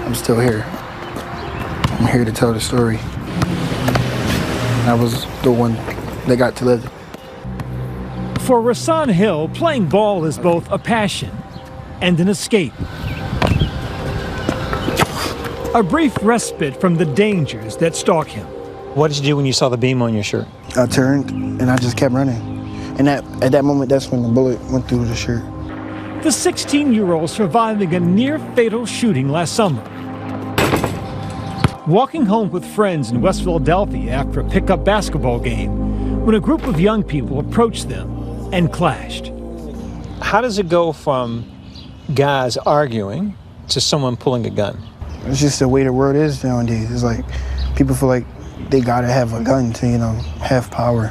I'm still here. I'm here to tell the story. I was the one that got to live. For Rasan Hill, playing ball is both a passion and an escape. A brief respite from the dangers that stalk him. What did you do when you saw the beam on your shirt? I turned and I just kept running. And at that moment, that's when the bullet went through the shirt. The 16-year-old surviving a near-fatal shooting last summer. Walking home with friends in West Philadelphia after a pickup basketball game when a group of young people approached them and clashed. How does it go from guys arguing to someone pulling a gun? It's just the way the world is nowadays. It's like people feel like they gotta have a gun to, have power.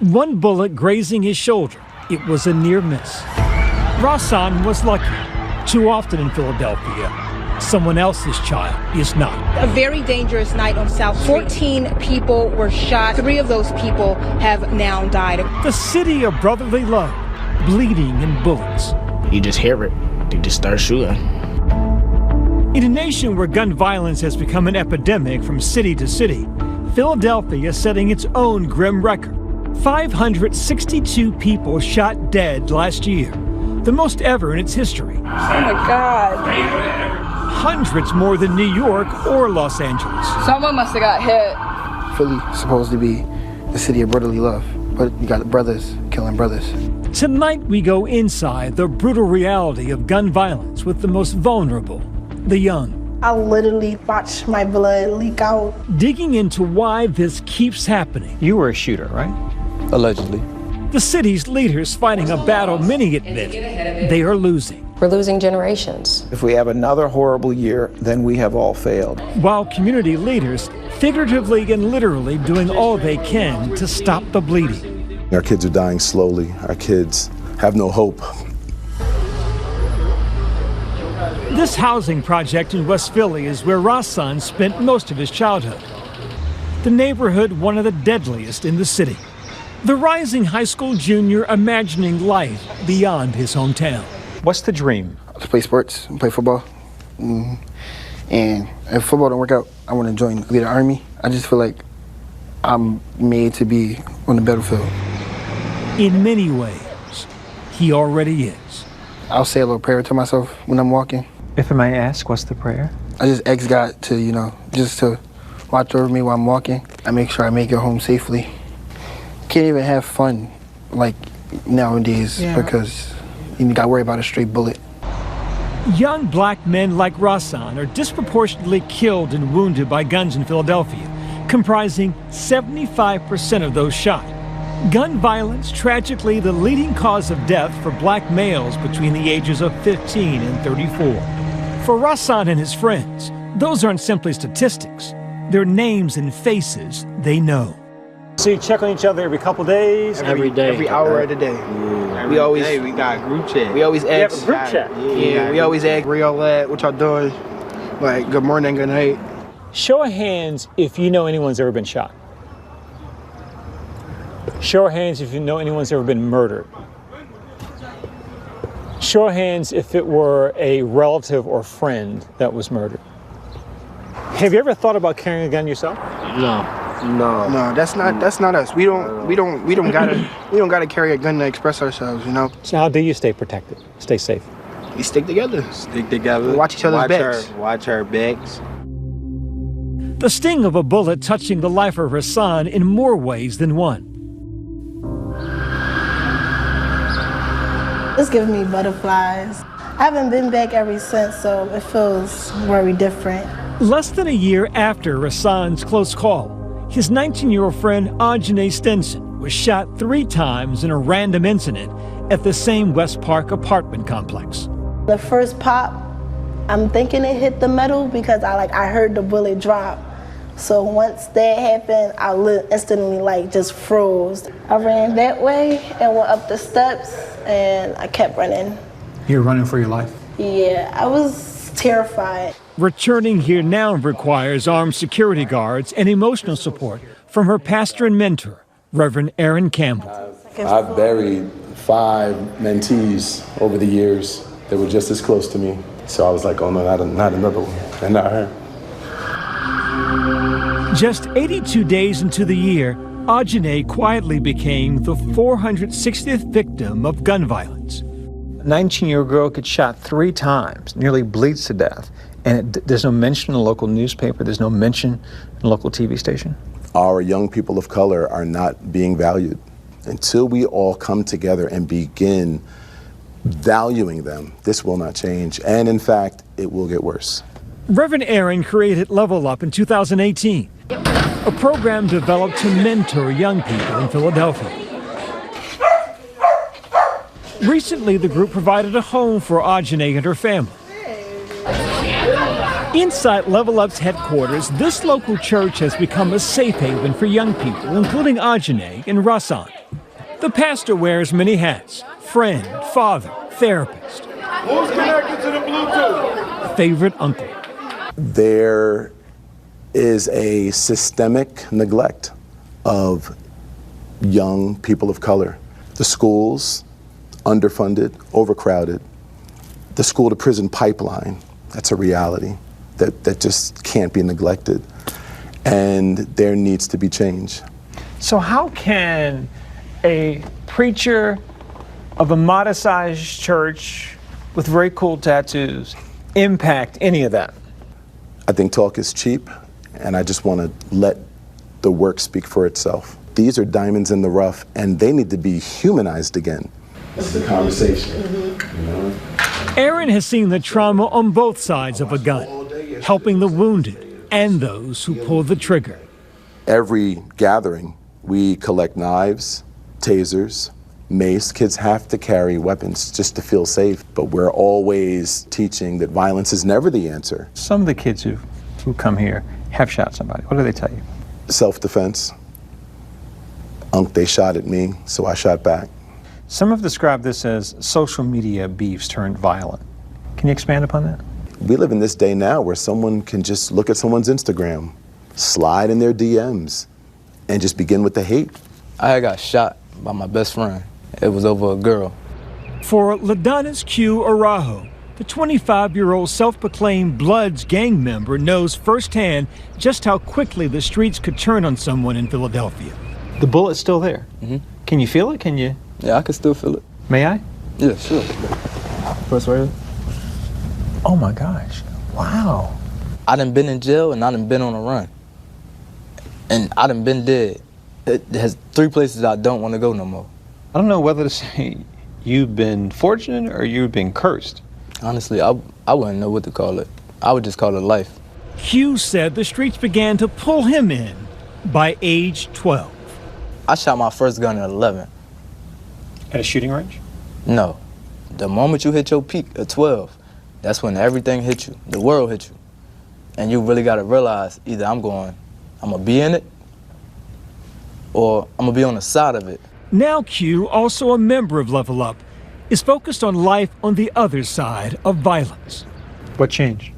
One bullet grazing his shoulder. It was a near miss. Rasan was lucky. Too often in Philadelphia, someone else's child is not. A very dangerous night on South Street. 14 people were shot. 3 of those people have now died. The city of brotherly love, bleeding in bullets. You just hear it. You just start shooting. In a nation where gun violence has become an epidemic from city to city, Philadelphia is setting its own grim record. 562 people shot dead last year, the most ever in its history. Oh my God. Hundreds more than New York or Los Angeles. Someone must have got hit. Philly's supposed to be the city of brotherly love, but you got brothers killing brothers. Tonight we go inside the brutal reality of gun violence with the most vulnerable, the young. I literally watched my blood leak out. Digging into why this keeps happening. You were a shooter, right? Allegedly. The city's leaders fighting a battle many admit they are losing. We're losing generations. If we have another horrible year, then we have all failed. While community leaders, figuratively and literally, doing all they can to stop the bleeding. Our kids are dying slowly. Our kids have no hope. This housing project in West Philly is where Rasan spent most of his childhood. The neighborhood, one of the deadliest in the city. The rising high school junior imagining life beyond his hometown. What's the dream? To play sports, play football. And if football don't work out, I want to join the Army. I just feel like I'm made to be on the battlefield. In many ways, he already is. I'll say a little prayer to myself when I'm walking. If I may ask, what's the prayer? I just ask God to, just to watch over me while I'm walking. I make sure I make it home safely. Can't even have fun like nowadays because you got to worry about a stray bullet. Young black men like Rasan are disproportionately killed and wounded by guns in Philadelphia, comprising 75% of those shot. Gun violence, tragically the leading cause of death for black males between the ages of 15 and 34. For Rasan and his friends, those aren't simply statistics. They're names and faces they know. So you check on each other every couple days? Every day. Every hour of the day. Yeah. We always we got a group chat. We always ask. You have a group chat? Yeah, we always ask, where y'all at? What y'all doing? Like, good morning, good night. Show of hands if you know anyone's ever been shot. Show of hands if you know anyone's ever been murdered. Show of hands if it were a relative or friend that was murdered. Have you ever thought about carrying a gun yourself? No, that's not us. We don't gotta carry a gun to express ourselves, So how do you stay protected, stay safe? We stick together. We watch each other's backs. Watch our backs. The sting of a bullet touching the life of Rasan in more ways than one. It's giving me butterflies. I haven't been back ever since, so it feels very different. Less than a year after Rasan's close call, his 19-year-old friend Ajane Stenson was shot 3 times in a random incident at the same West Park apartment complex. The first pop, I'm thinking it hit the metal because I heard the bullet drop. So once that happened, I instantly just froze. I ran that way and went up the steps and I kept running. You're running for your life? Yeah, I was terrified. Returning here now requires armed security guards and emotional support from her pastor and mentor, Reverend Aaron Campbell. I've buried 5 mentees over the years that were just as close to me. So I was like, oh no, not another one, and not her. Just 82 days into the year, Ajane quietly became the 460th victim of gun violence. A 19-year-old girl gets shot 3 times, nearly bleeds to death, and there's no mention in the local newspaper, there's no mention in the local TV station. Our young people of color are not being valued. Until we all come together and begin valuing them, this will not change. And in fact, it will get worse. Reverend Aaron created Level Up in 2018, a program developed to mentor young people in Philadelphia. Recently, the group provided a home for Ajane and her family. Inside Level Up's headquarters, this local church has become a safe haven for young people, including Ajane and Rasan. The pastor wears many hats: friend, father, therapist. Who's connected to the Bluetooth? Favorite uncle. There is a systemic neglect of young people of color. The schools, underfunded, overcrowded. The school to prison pipeline, that's a reality that just can't be neglected. And there needs to be change. So how can a preacher of a modest-sized church with very cool tattoos impact any of that? I think talk is cheap, and I just want to let the work speak for itself. These are diamonds in the rough, and they need to be humanized again. That's the conversation. You know? Aaron has seen the trauma on both sides of a gun, helping the wounded and those who pull the trigger. Every gathering, we collect knives, tasers, mace. Kids have to carry weapons just to feel safe, but we're always teaching that violence is never the answer. Some of the kids who come here have shot somebody. What do they tell you? Self-defense. They shot at me, so I shot back. Some have described this as social media beefs turned violent. Can you expand upon that? We live in this day now where someone can just look at someone's Instagram, slide in their DMs, and just begin with the hate. I got shot by my best friend. It was over a girl. For Ladonis Q. Arajo, the 25-year-old self-proclaimed Bloods gang member knows firsthand just how quickly the streets could turn on someone in Philadelphia. The bullet's still there. Mm-hmm. Can you feel it? Can you? Yeah, I can still feel it. May I? Yeah, sure. Press right here. Oh my gosh. Wow. I done been in jail and I done been on a run. And I done been dead. It has 3 places I don't want to go no more. I don't know whether to say you've been fortunate or you've been cursed. Honestly, I wouldn't know what to call it. I would just call it life. Hugh said the streets began to pull him in by age 12. I shot my first gun at 11. At a shooting range? No. The moment you hit your peak at 12, that's when everything hit you. The world hit you. And you really got to realize either I'm going to be in it or I'm going to be on the side of it. Now Q, also a member of Level Up, is focused on life on the other side of violence. What changed?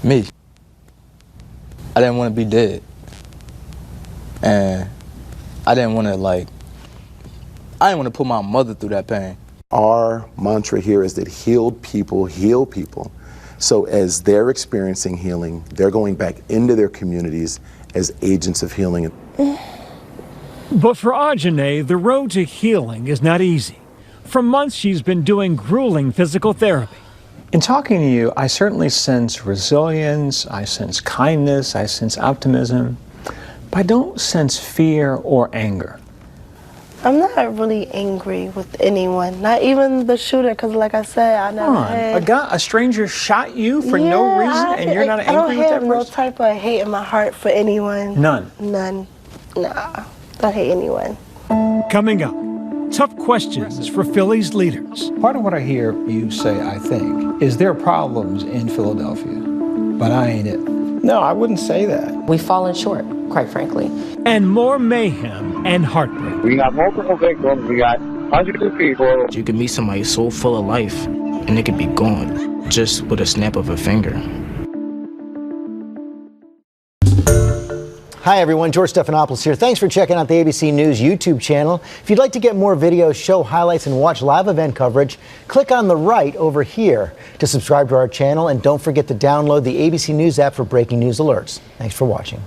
Me. I didn't want to be dead. And I didn't want to put my mother through that pain. Our mantra here is that healed people heal people. So as they're experiencing healing, they're going back into their communities as agents of healing. But for Ajane, the road to healing is not easy. For months, she's been doing grueling physical therapy. In talking to you, I certainly sense resilience, I sense kindness, I sense optimism, but I don't sense fear or anger. I'm not really angry with anyone, not even the shooter, because like I said, I never had... A stranger shot you for no reason and you're not angry with that person? I don't have no type of hate in my heart for anyone. None? None. Nah, don't hate anyone. Coming up, tough questions for Philly's leaders. Part of what I hear you say, I think, is there are problems in Philadelphia, but I ain't it. No, I wouldn't say that. We've fallen short, quite frankly. And more mayhem and heartbreak. We got multiple victims. We got hundreds of people. You can meet somebody so full of life, and they could be gone just with a snap of a finger. Hi everyone, George Stephanopoulos here. Thanks for checking out the ABC News YouTube channel. If you'd like to get more videos, show highlights, and watch live event coverage, click on the right over here to subscribe to our channel, and don't forget to download the ABC News app for breaking news alerts. Thanks for watching.